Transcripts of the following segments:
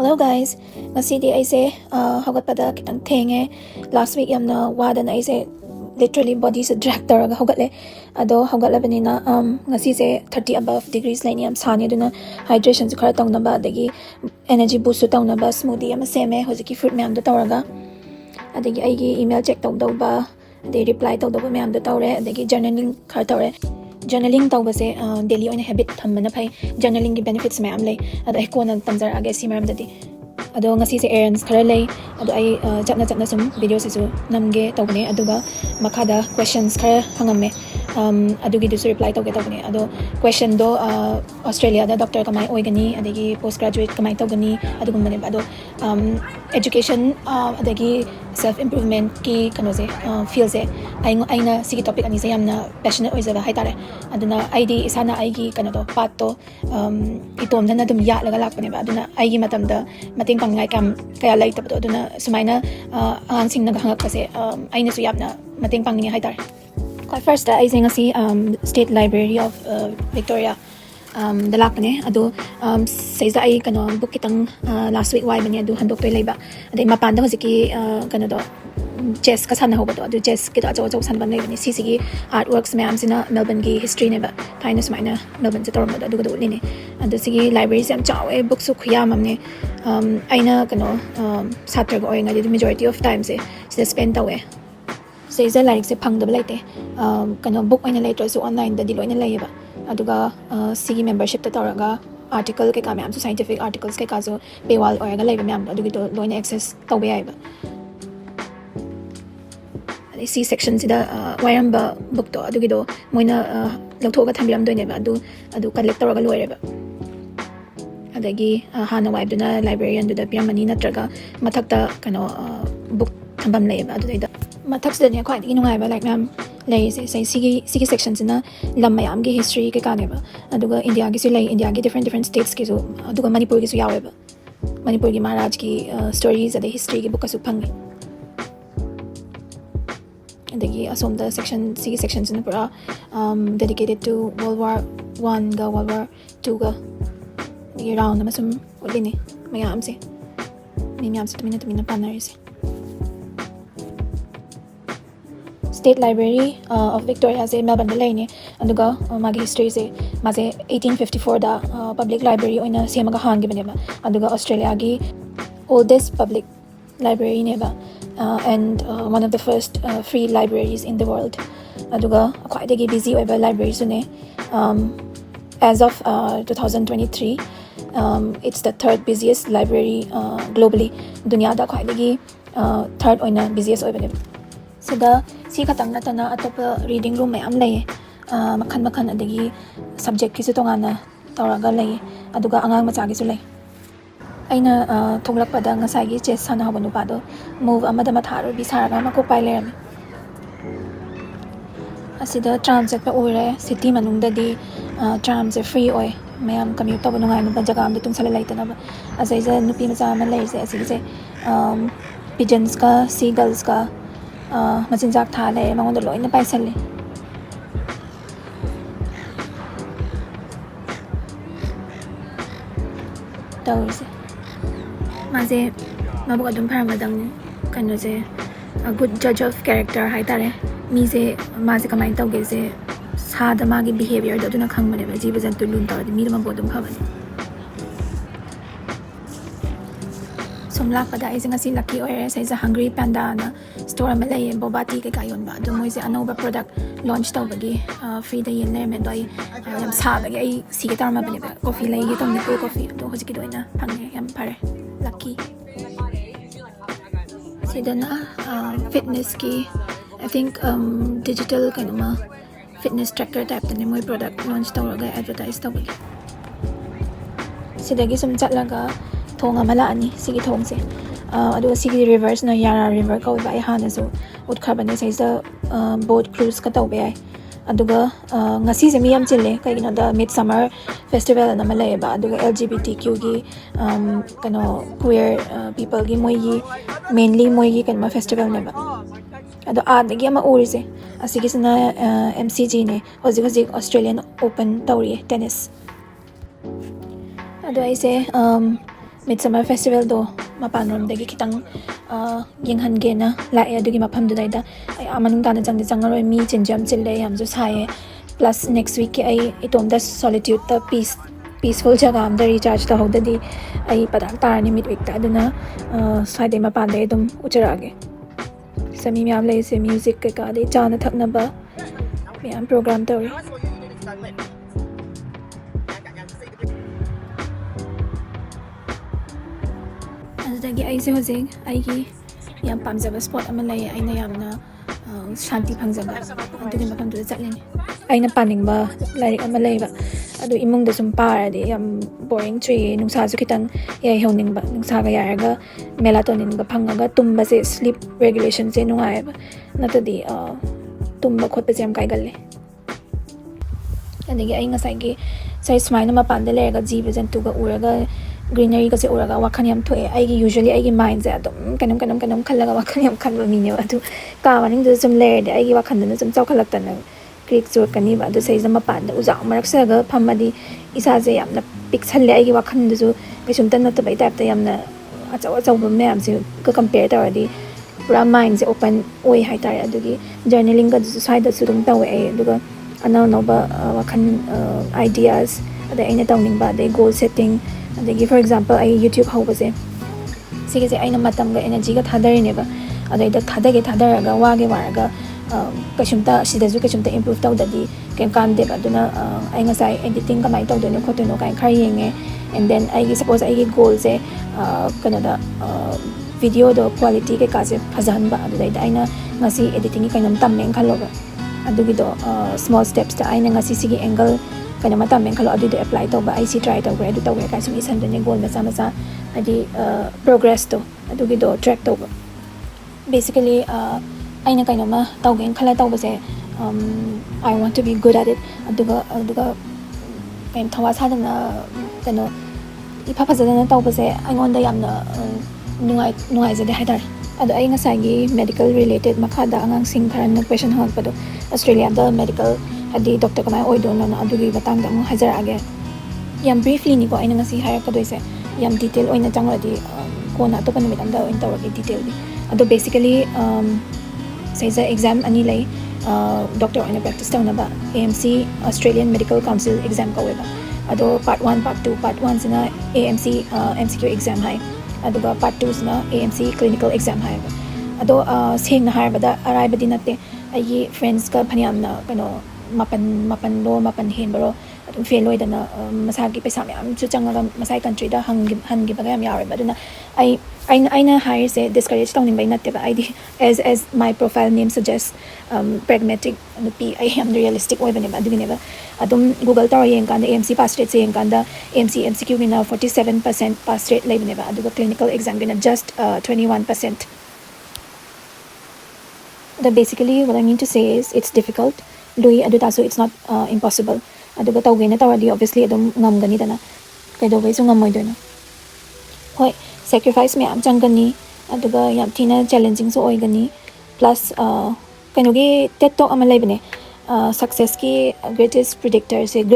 Hello guys, ngasidi ay se hawgat kitang thenge last week yamna wada na ay se literally body se drag taraga hawgatle ado hawgatlabani na ngasi se 30 above degrees line yam sani duna hydration su khara tawna ba dagi energy boost su tawna ba smoothie yam seme hojiki fruit myam do tawraga adagi aigi email check taw ba ade reply taw ba myam do tawre adagi journaling khara tawre journaling tawbase daily oina habit thammana phai journaling gi benefits mayam lay ado ai kona tamjar age si maram dadi ado ngasi se errands khara lay ado ai chatna sum video se su namge tawne aduga makhada questions khara hangamme adugi du reply tawge tawne ado question do Australia da doctor kamai oigani adagi postgraduate kamai tawgani adugumane ado education adagi self improvement ki kano se feel se aina sigi topic ani se yamna passionate oizaga haitare aduna id isana aigi kano do part to itom na dum ya laga lakpane ba aduna aigi matam da mating pangai kam kaya lai tabdo aduna sumaina ang sing naga hangak pase aina su yapna mating pangni haitare quite first I think asi State Library of Victoria dalakne ado says ai kano book kitang last week why bani ado handok toy laiba adai mapanda hosiki kano do chess ka sana hoba do ado chess kito ajo san ban laibani sisigi artworks mayam sina Melbourne gi history ne ba thaina sumaina Melbourne se torom do do ni ado sigi library sam chawe book su khuyam amne aina kano satra go oinga the majority of times se spend away say za like se phang da laite kano book oina later so online da diloina laiba aduga sigi membership ta tawraga article ke ka myam scientific articles ke ka zo paywall oiga laiba myam adugi to loina access tawbe aiba C section sida wairamba book to adugi do moina lawthoga thambiram doine ba adu collect tawraga loireba adagi hana wipe duna librarian du da piamani natraga mathakta kano book thambam laiba adu da mathaksa ne khwai gi nungai ba like myam lay say sigi sections in lam mayam gi history ke ka ne ba aduga India gi su lay India gi different states ki so aduga Manipur gi su yawe ba Manipur gi Maharaj ki stories ade history gi book su phangi adagi asom the sigi sections in pura dedicated to World War 1 ga World War 2 ga gi round na masum ulini mayam se miyam se tumina panari se State Library of Victoria se Melbourne lay ne aduga magi history se maze 1854 da public library oina semaga hangi bane ba aduga Australia gi oldest public library ne ba and one of the first free libraries in the world aduga quite a busy over library su ne as of 2023 it's the third busiest library globally dunya da quite a third oina busiest over sida si khatang natana atopa reading room mayam lay makhan adagi subject ki su tongana tawraga lay aduga angang macha gi su lay aina thoglakpada ngasai gi chess sana habanu pado move amada matharu bi saraga mako pai le asida transit pa ure city manungda di trams free oi mayam commute tabanu ngai no jaga am tung sala laitana ba asaiza nupi macha ma lay se asige pigeons ka seagulls ka machinjak thale mangonda loina paisale tawse maze mabu adum pharamadang kano se a good judge of character haitare mi se maze kamai tawge se sada magi behavior da duna khangmane ba jiba jantu lun tawdi mi ma bodum phabani somlak pada ising asi lucky oire sai za hungry panda na store ma lay bobati ke kayon ba do moi se anova product launch taw bagi free da yen men doi yam sa bagi ai sige tar ma bani ba coffee lay gi tom ni ko coffee do hoji ki doina phang yam pare lucky sidana fitness ki I think digital kanuma fitness tracker type tani moi product launch taw ga advertise taw bagi sidagi sum chatlaga thonga mala ani sigi thongse adu sigi rivers na Yara river ka ba hana so utkhabane sai sa boat cruise ka taw be ai aduga ngasi se miyam chile kai gina da midsummer festival na malay ba aduga LGBTQ gi kano queer people gi moi gi mainly moi gi kan ma festival ne ba ado ad gi ma urise asigi sina MCG ne hoji Australian Open tawri tennis ado ai se Midsummer Festival do mapanromdagi kitang yenghange na lae adugi mafamdudayda ay amanung tana jangaroi mi chinjam chille yamju saye plus next week ki ay itomda solitude ta peaceful jaga amda recharge ta hodadi ay padak tarani mid week ta aduna side mapande dum ucharage sami myam lay se music ke ka de chana thakna ba myam program tawri adagi ai se hojing ai gi yam pamjaba spot ama lay aina yamna shanti phangjaba adugi mafam du chatleni aina paningba lairik ama layba adu imung da sum parade yam boring tree nungsa su kitang yai honingba nungsa ga yaraga melatonin ga phangaga tumba se sleep regulation se nungai ba natadi tumba khotpa jam kai galle adagi ai ngasai gi sai smaina ma pande lerga jiba jantu ga uraga greenery ka se uraga wakhan yam thoe ai gi usually ai gi mind ja dum kanam khallaga wakhan yam khanba mi ne adu ka maning du sum ler de ai gi wakhan na sum chawkhalak tan creek sur kani ba du sai jama pan da uja marak sa ga phamadi isa je yamna pixel le ai gi wakhan du su kaisum tan na ta bai tap ta yamna achaw ba me am se ka compare ta di pura mind se open oi hai tar adu gi journaling ga du side da su dum tawe ai du ga anau no ba wakhan ideas ada aina tawning ba de goal setting adagi for example ai YouTube hobase sige se aina matam ga energy ga thadari ne ba adai da thadaraga wage waraga kashumta sidazu kashumta improve tawdadi kem kan de ba duna ai nga sai editing ka mai tawdone khotono kai khar yenge and then ai gi suppose ai gi goal se kana da video do quality ke ka se phajan ba adai da aina ngasi editing ki kainam tammeng khalo ba adugi do small steps ta aina ngasi sigi angle kana mata men khalo adu apply to ba IC try to grade to ka sum isan done goal masa adi progress to adu gi do track to basically aina kaino ma tawgen khala taw base I want to be good at it aduga kain thawa sa dana kano ipa phajana taw base aingon da yamna nungai jade haidar adu ai ngasai gi medical related makhada angang sing kharan na question hang pado Australia da medical adi doctor kamai oido na adugi batang da mu hajar age yam briefly ni ko aina ngasi hire ka doise yam detail oina changradi ko na to panimit amda oin tawagi detail di ado basically say the exam ani lai doctor oina practice taw na ba AMC Australian Medical Council exam ka weba ado part 1 part 2 part 1 sina AMC MCQ exam hai ado part 2 sina AMC clinical exam hai ado seng na hire bada arai badi natte ai friends ka phaniam na kano mapan hen baro adum fail oi dana masagi paisa me am chu changaga masai country da hangi baga am yare baduna I hire say discourage tawning bai natte ba id as my profile name suggests pragmatic and I am realistic oi bane ba adugine ba adum Google taw yeng kan AMC pass rate yeng kan da AMC MCQ gina 47% pass rate lai bane ba aduga clinical exam gina just 21%. That basically what I mean to say is it's difficult doi adu taso it's not impossible aduga tawgena tawadi obviously adum ngamgani dana kaido bai su ngamoi doina hoi sacrifice me am changani aduga yam thina challenging so oigani plus kainogi tet talk ama laibane success ki greatest predictor se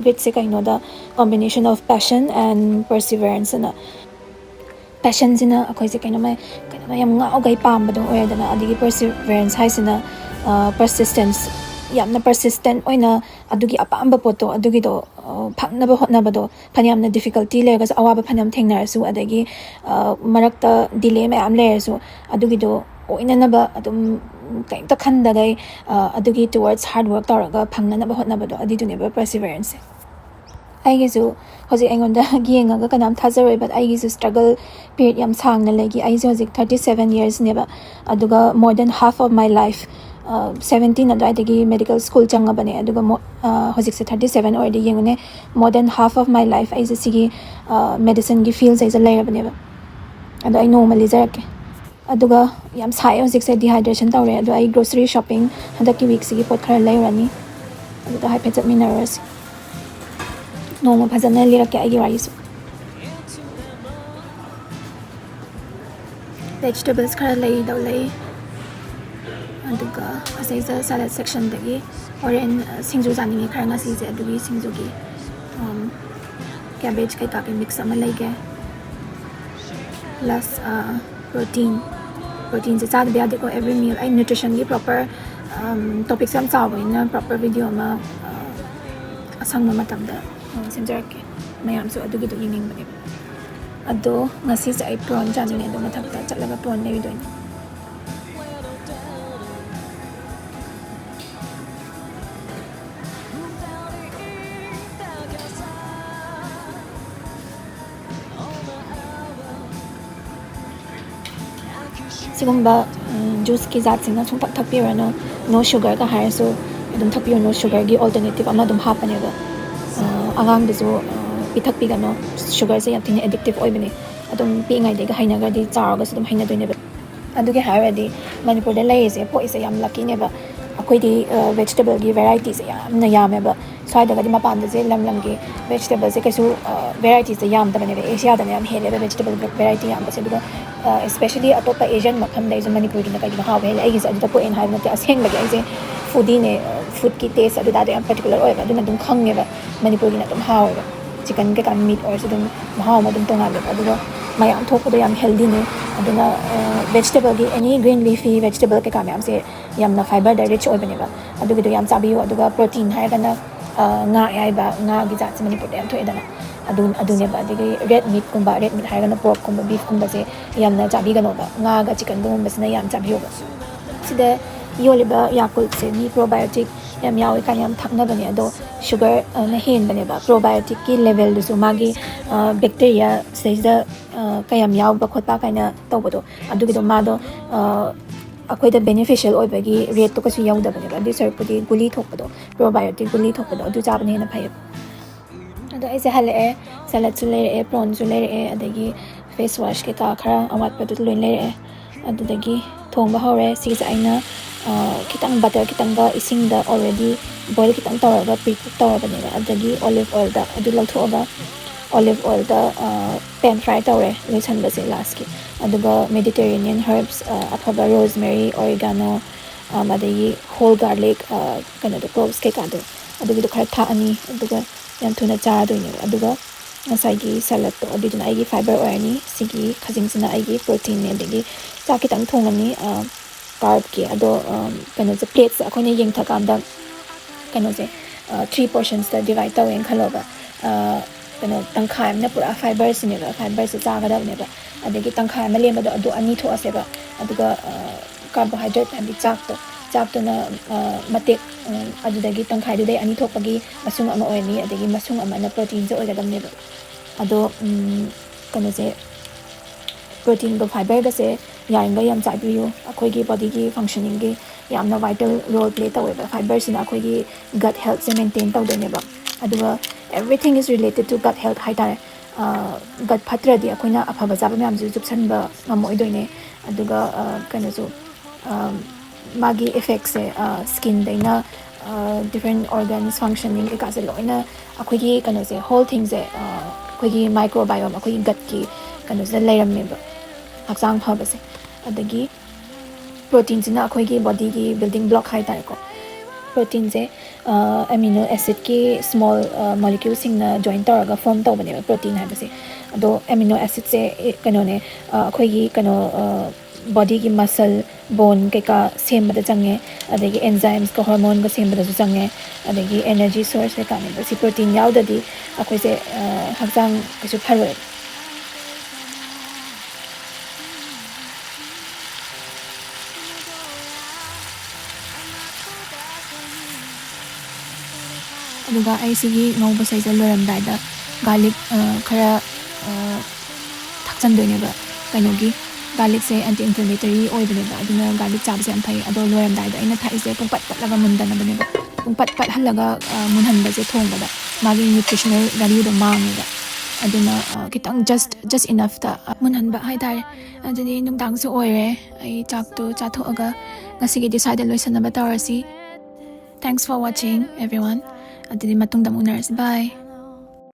great se kaino da combination of passion and perseverance na passion sina akhoi se kaino mai yam nga ogai pam bado oidana adigi perseverance haisina persistence yamna persistent oina adugi apamba poto adugi do phaknaba hotnaba do phanyamna difficulty lega awaba phanyam thengnar su adagi marakta delay ma am layer su adugi do oina naba adum kaimta khanda gai adugi towards hard work taraga phangna naba hotnaba do adi duneba perseverance ai gisu hoji aingonda gienga ga kanam thazaroi but ai gisu struggle period yam sangna legi ai hoji 37 years neba aduga more than half of my life 17 adwaidagi medical school changa bane aduga hojik se 37 already yengune more than half of my life I sigi medicine gi field is a layer bane ba adu I normally jarake aduga yam sai hojik se dehydration tawre adu I grocery shopping hadaki week sigi pot khara layrani adu hai pechat minerals normal phajana lirake ai gi wari su vegetables khara lai daw lai aduga asai salad section dagi oren singju jani khara nga si je adugi singju gi cabbage kai ka ke mix ama lai ge plus protein se chada bya ko every meal ai nutrition gi proper topic sam chawin proper video ma asang ma matam da semjar ke mayam so adu gi do ying bane ado ngasi sa ai prawn chani ne do mathak ta chalaga prawn ne video ni sigumba juice ki zat singa chung thak pira no sugar ka hire so dum thak pira no sugar gi alternative ama dum hapane ba agang de so pithak pi ga no sugar se yam thine addictive oi bane adum pi ngai de ga haina ga di char ga dum haina doine ba adu ge hire di manipur de lai se po is yam lucky ne ba akoi di vegetable gi varieties yam na yam ba sai da ga di ma pan de se lam gi vegetable se ka su varieties de yam da bane ba asia da yam hele ba vegetable variety yam ba se ba especially atopa asian makham dai manipur na kai ha we ai is adu po en ha na te aseng lagi ai se foodie ne food ki taste adu da yam particular oi ba adu na dum khang ne ba manipur na dum ha we ba chicken ka meat or so dum ha ma dum tonga ba adu mayam thok da yam healthy ne adu na vegetable gi any green leafy vegetable ka kam yam se yam na fiber da rich oi ba ne ba adu gi do yam chabi adu ga protein ha ga na nga ai ba nga gi ja manipur da yam thoi da na adu ne ba de red meat kumba red meat ha ga na pork kumba beef kumba se yam na chabi ga no ba nga ga chicken dum ba se na yam chabi ba sida yoliba yakult se ni probiotic yam yawi kan yam thakna bane ado sugar na hen bane ba probiotic ki level du su magi bacteria se da kayam yaw ba khotpa kaina tawbodo adu gi do ma do akoi da beneficial oi bagi rate to kasu yaw da bane ba adu sir pudi guli thokpado probiotic guli thokpado adu cha bane na phai ado ai se hale salad su le prawn su le adagi face wash ke ka khara awat pa du loin le adudagi thongba hore si sa aina kitang butter kitang ga ising da already boil kitang tawra pre tawra bane ba adagi olive oil da adu lathoga olive oil da pan fry tawre loisan ba se last ki aduga mediterranean herbs aphaba rosemary oregano adagi whole garlic kana da cloves ke ka do adugi do khara tha ani aduga yam thuna cha do ni aduga ngasai gi salad to adu na ai gi fiber oil ni sigi khajing sina ai gi protein ne adagi cha kitang thongani carb ki ado kano se plates akhone yeng thakam da kano se 3 portions da divide taw en khalo ba kano tangkhai na pura fibers ne ba fibers cha ga da ne ba adagi tangkhai ma lem ba ado ani tho ase ba aduga carbohydrate and chak to na matek adudagi tangkhai du dai ani thokpagi masung ama oini adagi masung ama na protein je oiga dam ne ba ado kano se protein go fiber ga se yainga yam chai biu akhoi gi body gi functioning gi yamna vital role play tawe ba fiber sina akhoi gi gut health se maintain taw de ne ba aduga everything is related to gut health hai tare gut phatra di akhoi na aphaba jaba myam ju jupsan ba ngamoi doine aduga kana so magi effects se skin daina different organs functioning ka se loina akhoi gi kana se whole things se akhoi gi microbiome akhoi gut ki kana se lairam ne ba haksang phaba se adagi protein sina akhoi gi body gi building block hai tare ko protein se amino acid ki small molecule sing na join taraga form taw bane protein ha base ado amino acid se kano ne akhoi gi kano body ki muscle bone ke ka sem bada change adagi enzymes ka hormone ka sem bada change adagi energy source ka ne si protein yaw da di akhoi se haksang kasu pharoi aduga ai sigi ngauba sai ja loram dai da garlic khara thakchan doine ba kainogi garlic se anti inflammatory oi bane ba aduna garlic chab se am thai ado loram dai da ina thai se pungpat pat laga mundan na bane ba pungpat pat halaga munhan ba se thong ba da magi nutritional value da mang da aduna kitang just enough ta munhan ba hai dai aduni nungdang se oire ai chak to cha tho aga ngasigi decide loisan ba tawasi thanks for watching everyone adili matungdam unars bye